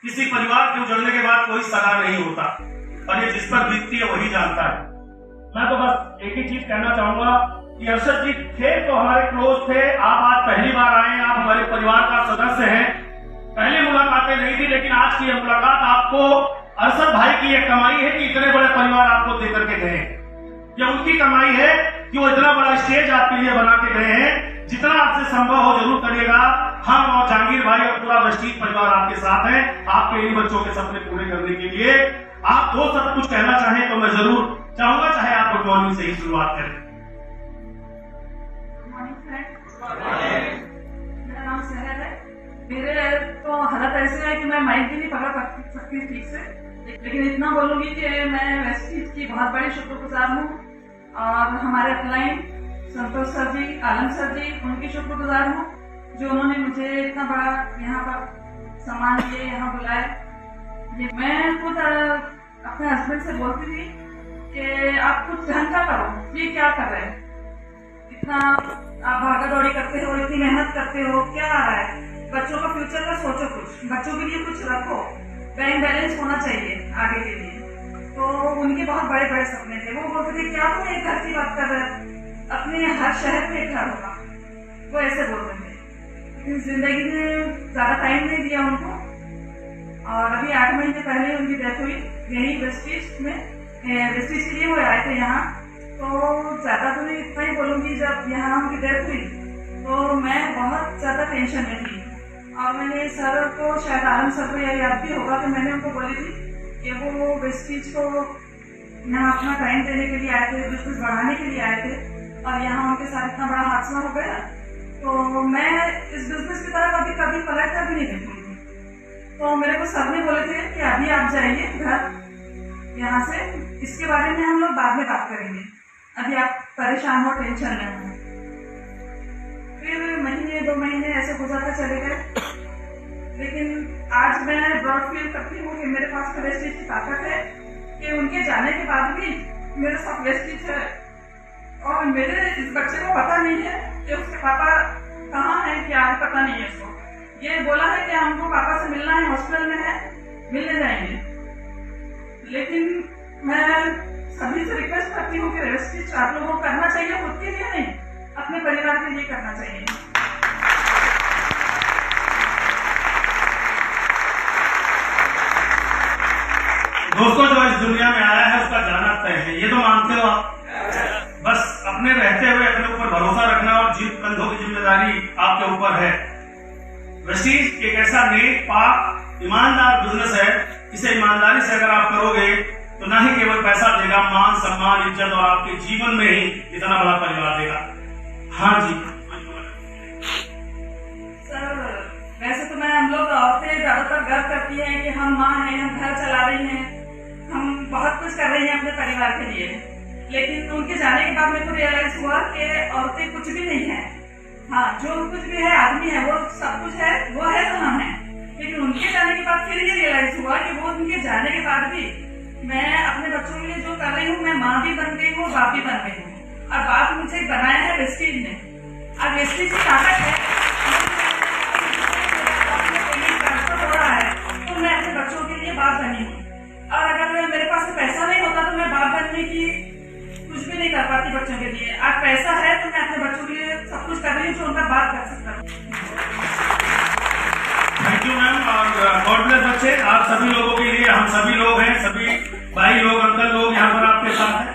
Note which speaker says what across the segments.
Speaker 1: किसी परिवार के उजड़ने के बाद कोई सगा नहीं होता, और ये जिस पर बीतती है वही जानता है। मैं तो बस एक ही चीज कहना चाहूंगा कि अरशद जी थे तो हमारे क्लोज थे, आप आज पहली बार आए, आप हमारे परिवार का सदस्य हैं। पहले मुलाकातें नहीं थी, लेकिन आज की यह मुलाकात आपको अरशद भाई की यह कमाई है कि इतने बड़े परिवार आपको देकर के गए। ये उनकी कमाई है कि वो इतना बड़ा स्टेज आपके लिए बना के गए हैं। जितना आपसे संभव हो जरूर करिएगा। हम और जहांगीर भाई और पूरा वेस्टीज परिवार आपके साथ है, आपके इन बच्चों के सपने पूरे करने के लिए। आप दो सब कुछ कहना चाहें तो मैं जरूर चाहूंगा, चाहे आप गुड मॉर्निंग से ही शुरुआत करें।
Speaker 2: मेरा नाम सहर है। मेरे तो हालत ऐसे है कि मैं माइक भी नहीं पकड़ सकती ठीक से, लेकिन इतना बोलूंगी कि मैं वेस्टीज की बहुत बड़ी शुक्रगुजार हूँ, और हमारे अपलाइन संतोष सर जी, आलम सर जी, उनकी शुक्रगुजार हूँ जो उन्होंने मुझे इतना बड़ा यहाँ पर सम्मान दिए, यहाँ बुलाए। ये मैं खुद अपने हस्बैंड से बोलती थी कि आप कुछ ढंग का करो, ये क्या कर रहे हैं, इतना आप भागा दौड़ी करते हो, इतनी मेहनत करते हो, क्या आ रहा है? बच्चों का फ्यूचर का सोचो, कुछ बच्चों के लिए कुछ रखो, बैंक बैलेंस होना चाहिए आगे के लिए। तो उनके बहुत बड़े बड़े सपने थे। वो बोलते थे क्या तुम एक घर की बात कर रहे हो, अपने हर शहर में एक घर होगा, वो ऐसे बोलते थे। लेकिन जिंदगी ने ज्यादा टाइम नहीं दिया उनको, और अभी 8 महीने पहले उनकी डेथ हुई यही वेस्टीज में। वेस्टीज के लिए वो आए थे यहाँ। तो ज्यादा तो मैं इतना ही बोलूंगी, जब यहाँ उनकी डेथ हुई तो मैं बहुत ज्यादा टेंशन में थी, और मैंने सर को, शायद आलम सर को यह याद भी होगा कि मैंने उनको बोली थी कि वो वेस्टीज को यहाँ अपना टाइम देने के लिए आए थे, बिजनेस बढ़ाने के लिए आए थे, और यहाँ उनके साथ इतना बड़ा हादसा हो गया। तो मैं इस बिजनेस की तरफ अभी कभी पलट कर भी नहीं देखूंगी। तो मेरे को सर ने बोले थे कि अभी आप जाइए घर यहाँ से, इसके बारे में हम लोग बाद में बात करेंगे, अभी आप परेशान हो, टेंशन में हो। फिर महीने 2 महीने ऐसे गुजरते चले गए, लेकिन आज मैं प्राउड फील करती हूँ कि मेरे पास वेस्टीज की ताकत है कि उनके जाने के बाद भी मेरे साथ वेस्टीज है, और मेरे इस बच्चे को पता नहीं है कि उसके पापा कहाँ है, क्या है, पता नहीं है उसको। ये बोला है कि हमको पापा से मिलना है, हॉस्पिटल में है, मिलने जाएंगे। लेकिन मैं सभी से रिक्वेस्ट करती हूँ कि वेस्टीज आप लोगों को करना चाहिए, खुद के लिए नहीं, अपने परिवार के लिए करना चाहिए।
Speaker 1: दोस्तों, जो इस दुनिया में आया है उसका जाना तय है, ये तो मानते हो आप। बस अपने रहते हुए अपने ऊपर भरोसा रखना, और जीव कंधों की जिम्मेदारी आपके ऊपर है। वेस्टीज एक ऐसा नेक, पाक, ईमानदार बिजनेस है, इसे ईमानदारी से अगर आप करोगे तो ना ही केवल पैसा देगा, मान, सम्मान, इज्जत, और आपके जीवन में ही इतना बड़ा परिवार देगा। हाँ जी
Speaker 2: सर, वैसे तो हम लोग औरतें ज्यादातर गर्व करती हैं कि हम माँ हैं, हम घर चला रही हैं, हम बहुत कुछ कर रही हैं अपने परिवार के लिए। लेकिन उनके जाने के बाद मेरे को रियलाइज हुआ कि औरतें कुछ भी नहीं है। हाँ, जो कुछ भी है, आदमी है, वो सब कुछ है, वो है तो हम हैं। लेकिन उनके जाने के बाद फिर ये रियलाइज हुआ कि वो उनके जाने के बाद भी मैं अपने बच्चों के लिए जो कर रही हूँ, मैं माँ भी बन गई हूँ, बाप भी बन गई हूँ, और बाप मुझे बनाया है वेस्टीज ने। अब वेस्टीज की ताकत है, ट्रांसफर हो रहा है, तो मैं अपने बच्चों के लिए बाप बनी हूँ। और अगर मेरे पास पैसा नहीं होता तो मैं बाप बनने की कुछ भी नहीं कर पाती बच्चों के लिए। आज पैसा है तो मैं अपने बच्चों के लिए सब कुछ कर रही हूँ जो उनका बाप कर सकता है।
Speaker 1: थैंक यू मैम, और गॉड ब्लेस बच्चे। आप सभी लोगों के लिए, हम सभी लोग हैं, सभी भाई लोग, अंकल लोग यहाँ पर आपके साथ हैं।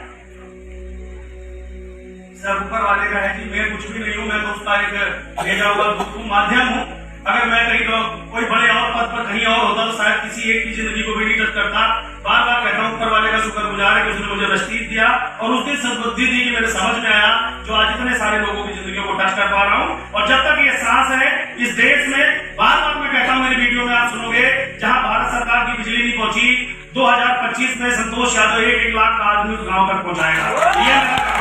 Speaker 1: सब ऊपर वाले का है कि मैं कुछ भी नहीं हूँ, मैं तो उसका एक भेजा हुआ माध्यम हूँ। अगर मैं कहीं तो कोई बड़े और पद पर कहीं और होता तो शायद किसी एक की जिंदगी को भी नहीं टच करता। बार बार कहता हूँ ऊपर वाले का शुक्रगुजार है कि उसने मुझे वेस्टीज दिया, और उसकी सद्बुद्धि दी कि मेरे समझ में आया, जो आज इतने सारे लोगों की जिंदगी को टच कर पा रहा हूँ। और जब तक ये सांस है इस देश में, बार बार मैं कहता हूँ, मेरी वीडियो में आप सुनोगे, जहाँ भारत सरकार की बिजली नहीं पहुंची, 2025 में संतोष यादव 1 लाख का आदमी उस गाँव तक पहुंचाएगा।